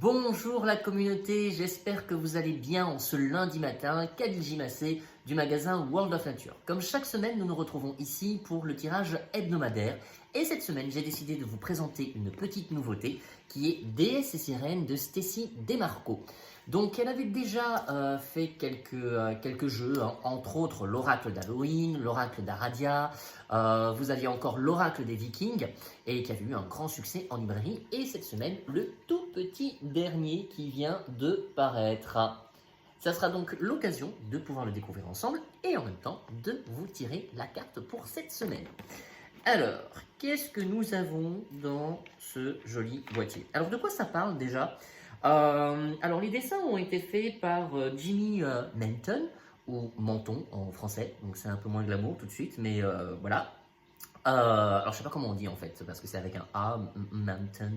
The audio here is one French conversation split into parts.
Bonjour la communauté, j'espère que vous allez bien en ce lundi matin. Khadija Massé du magasin World of Nature. Comme chaque semaine, nous nous retrouvons ici pour le tirage hebdomadaire. Et cette semaine, j'ai décidé de vous présenter une petite nouveauté qui est Déesse et Sirène de Stacy Demarco. Donc elle avait déjà fait quelques jeux, hein, entre autres l'Oracle d'Halloween, l'Oracle d'Aradia, vous aviez encore l'Oracle des Vikings, et qui a eu un grand succès en librairie. Et cette semaine, le tout petit dernier qui vient de paraître. Ça sera donc l'occasion de pouvoir le découvrir ensemble et en même temps de vous tirer la carte pour cette semaine. Alors, qu'est-ce que nous avons dans ce joli boîtier? Alors, de quoi ça parle déjà? Alors, les dessins ont été faits par Jimmy Menton, ou Menton en français, donc c'est un peu moins glamour tout de suite, mais voilà. Alors, je sais pas comment on dit en fait, parce que c'est avec un A, Menton.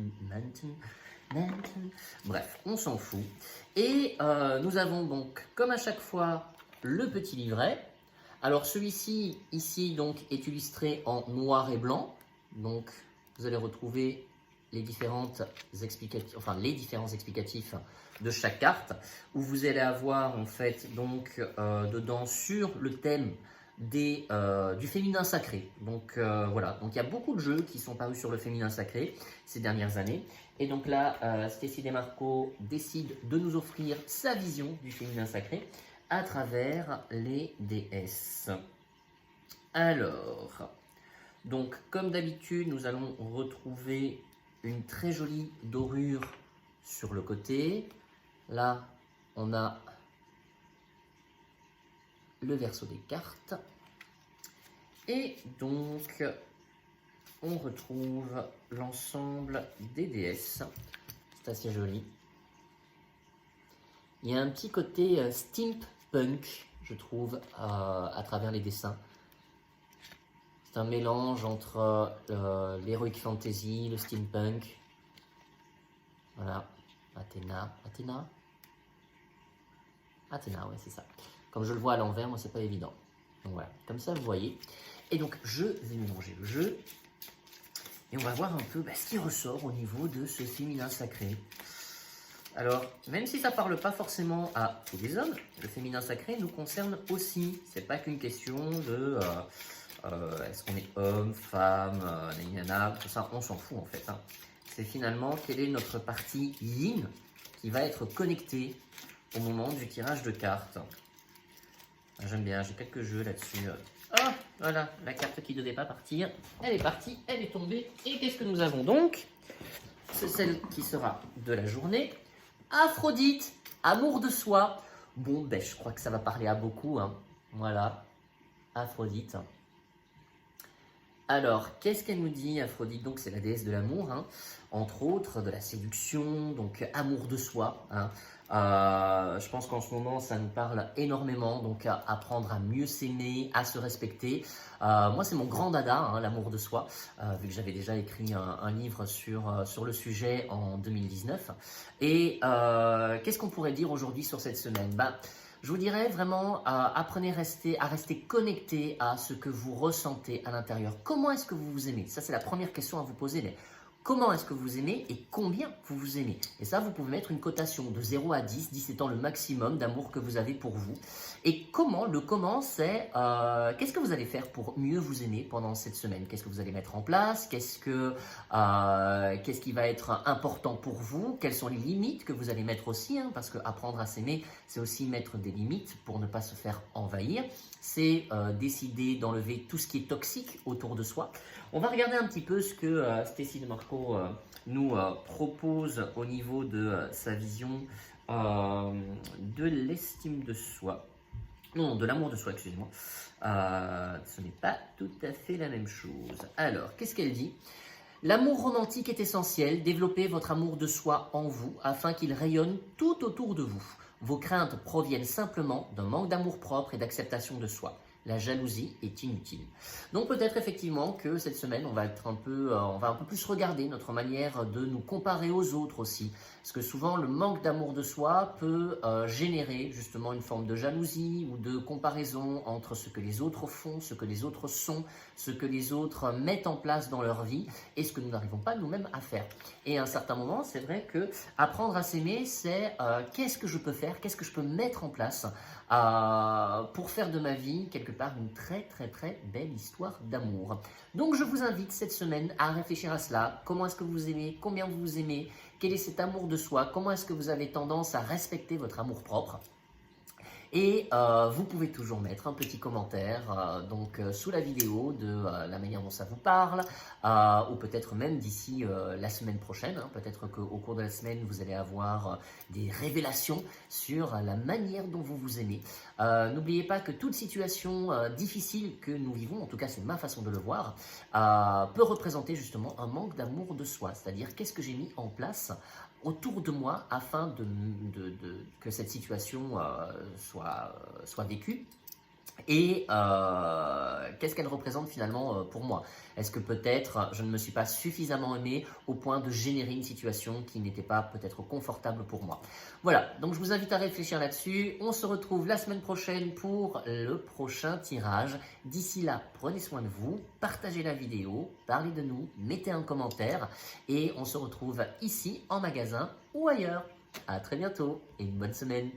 Bref, on s'en fout. Et nous avons donc, comme à chaque fois, le petit livret. Alors celui-ci, ici, donc, est illustré en noir et blanc. Donc, vous allez retrouver les différents explicatifs de chaque carte, où vous allez avoir, en fait, donc, dedans, sur le thème du féminin sacré. Donc voilà, donc il y a beaucoup de jeux qui sont parus sur le féminin sacré ces dernières années. Et donc là, Stacy Demarco décide de nous offrir sa vision du féminin sacré à travers les déesses. Alors, donc comme d'habitude, nous allons retrouver une très jolie dorure sur le côté. Là, on a le verso des cartes. Et donc, on retrouve l'ensemble des déesses. C'est assez joli. Il y a un petit côté steampunk, je trouve, à travers les dessins. C'est un mélange entre l'heroic fantasy, le steampunk. Voilà, Athéna, ouais, c'est ça. Comme je le vois à l'envers, moi, c'est pas évident. Donc voilà, comme ça, vous voyez. Et donc, je vais mélanger le jeu. Et on va voir un peu ce qui ressort au niveau de ce féminin sacré. Alors, même si ça ne parle pas forcément à tous les hommes, le féminin sacré nous concerne aussi. C'est pas qu'une question de est-ce qu'on est homme, femme, nanana, tout ça, on s'en fout en fait. Hein. C'est finalement quelle est notre partie yin qui va être connectée au moment du tirage de cartes. J'aime bien, j'ai quelques jeux là-dessus. Oh, voilà, la carte qui ne devait pas partir, elle est partie, elle est tombée. Et qu'est-ce que nous avons donc? C'est celle qui sera de la journée. Aphrodite, amour de soi. Bon, je crois que ça va parler à beaucoup. Hein. Voilà, Aphrodite. Alors, qu'est-ce qu'elle nous dit, Aphrodite? Donc, c'est la déesse de l'amour, hein, entre autres, de la séduction, donc amour de soi. Hein. Je pense qu'en ce moment, ça nous parle énormément, donc apprendre à mieux s'aimer, à se respecter. Moi, c'est mon grand dada, hein, l'amour de soi, vu que j'avais déjà écrit un livre sur le sujet en 2019. Et qu'est-ce qu'on pourrait dire aujourd'hui sur cette semaine? Je vous dirais vraiment, apprenez à rester connecté à ce que vous ressentez à l'intérieur. Comment est-ce que vous vous aimez? Ça, c'est la première question à vous poser. Comment est-ce que vous aimez et combien vous vous aimez? Et ça, vous pouvez mettre une cotation de 0 à 10, 10 étant le maximum d'amour que vous avez pour vous. Et comment, c'est qu'est-ce que vous allez faire pour mieux vous aimer pendant cette semaine? Qu'est-ce que vous allez mettre en place? Qu'est-ce qui va être important pour vous? Quelles sont les limites que vous allez mettre aussi, hein? Parce que apprendre à s'aimer, c'est aussi mettre des limites pour ne pas se faire envahir. C'est décider d'enlever tout ce qui est toxique autour de soi. On va regarder un petit peu ce que Stacy Demarco nous propose au niveau de sa vision de l'estime de soi. Non, de l'amour de soi, excusez-moi. Ce n'est pas tout à fait la même chose. Alors, qu'est-ce qu'elle dit? L'amour romantique est essentiel. Développez votre amour de soi en vous afin qu'il rayonne tout autour de vous. Vos craintes proviennent simplement d'un manque d'amour propre et d'acceptation de soi. la jalousie est inutile. Donc peut-être effectivement que cette semaine, on va un peu plus regarder notre manière de nous comparer aux autres aussi. Parce que souvent, le manque d'amour de soi peut générer justement une forme de jalousie ou de comparaison entre ce que les autres font, ce que les autres sont, ce que les autres mettent en place dans leur vie et ce que nous n'arrivons pas nous-mêmes à faire. Et à un certain moment, c'est vrai que apprendre à s'aimer, c'est qu'est-ce que je peux faire, qu'est-ce que je peux mettre en place pour faire de ma vie quelque part une très très très belle histoire d'amour. Donc je vous invite cette semaine à réfléchir à cela. Comment est-ce que vous aimez? Combien vous vous aimez? Quel est cet amour de soi? Comment est-ce que vous avez tendance à respecter votre amour propre? Et vous pouvez toujours mettre un petit commentaire sous la vidéo de la manière dont ça vous parle, ou peut-être même d'ici la semaine prochaine. Peut-être qu'au cours de la semaine, vous allez avoir des révélations sur la manière dont vous vous aimez. N'oubliez pas que toute situation difficile que nous vivons, en tout cas c'est ma façon de le voir, peut représenter justement un manque d'amour de soi. C'est-à-dire qu'est-ce que j'ai mis en place autour de moi afin que cette situation soit vécue et qu'est-ce qu'elle représente finalement pour moi. Est-ce que peut-être je ne me suis pas suffisamment aimé au point de générer une situation qui n'était pas peut-être confortable pour moi. Voilà, donc je vous invite à réfléchir là-dessus. On se retrouve la semaine prochaine pour le prochain tirage. D'ici là, prenez soin de vous, partagez la vidéo, parlez de nous, mettez un commentaire et on se retrouve ici en magasin ou ailleurs. À très bientôt et une bonne semaine.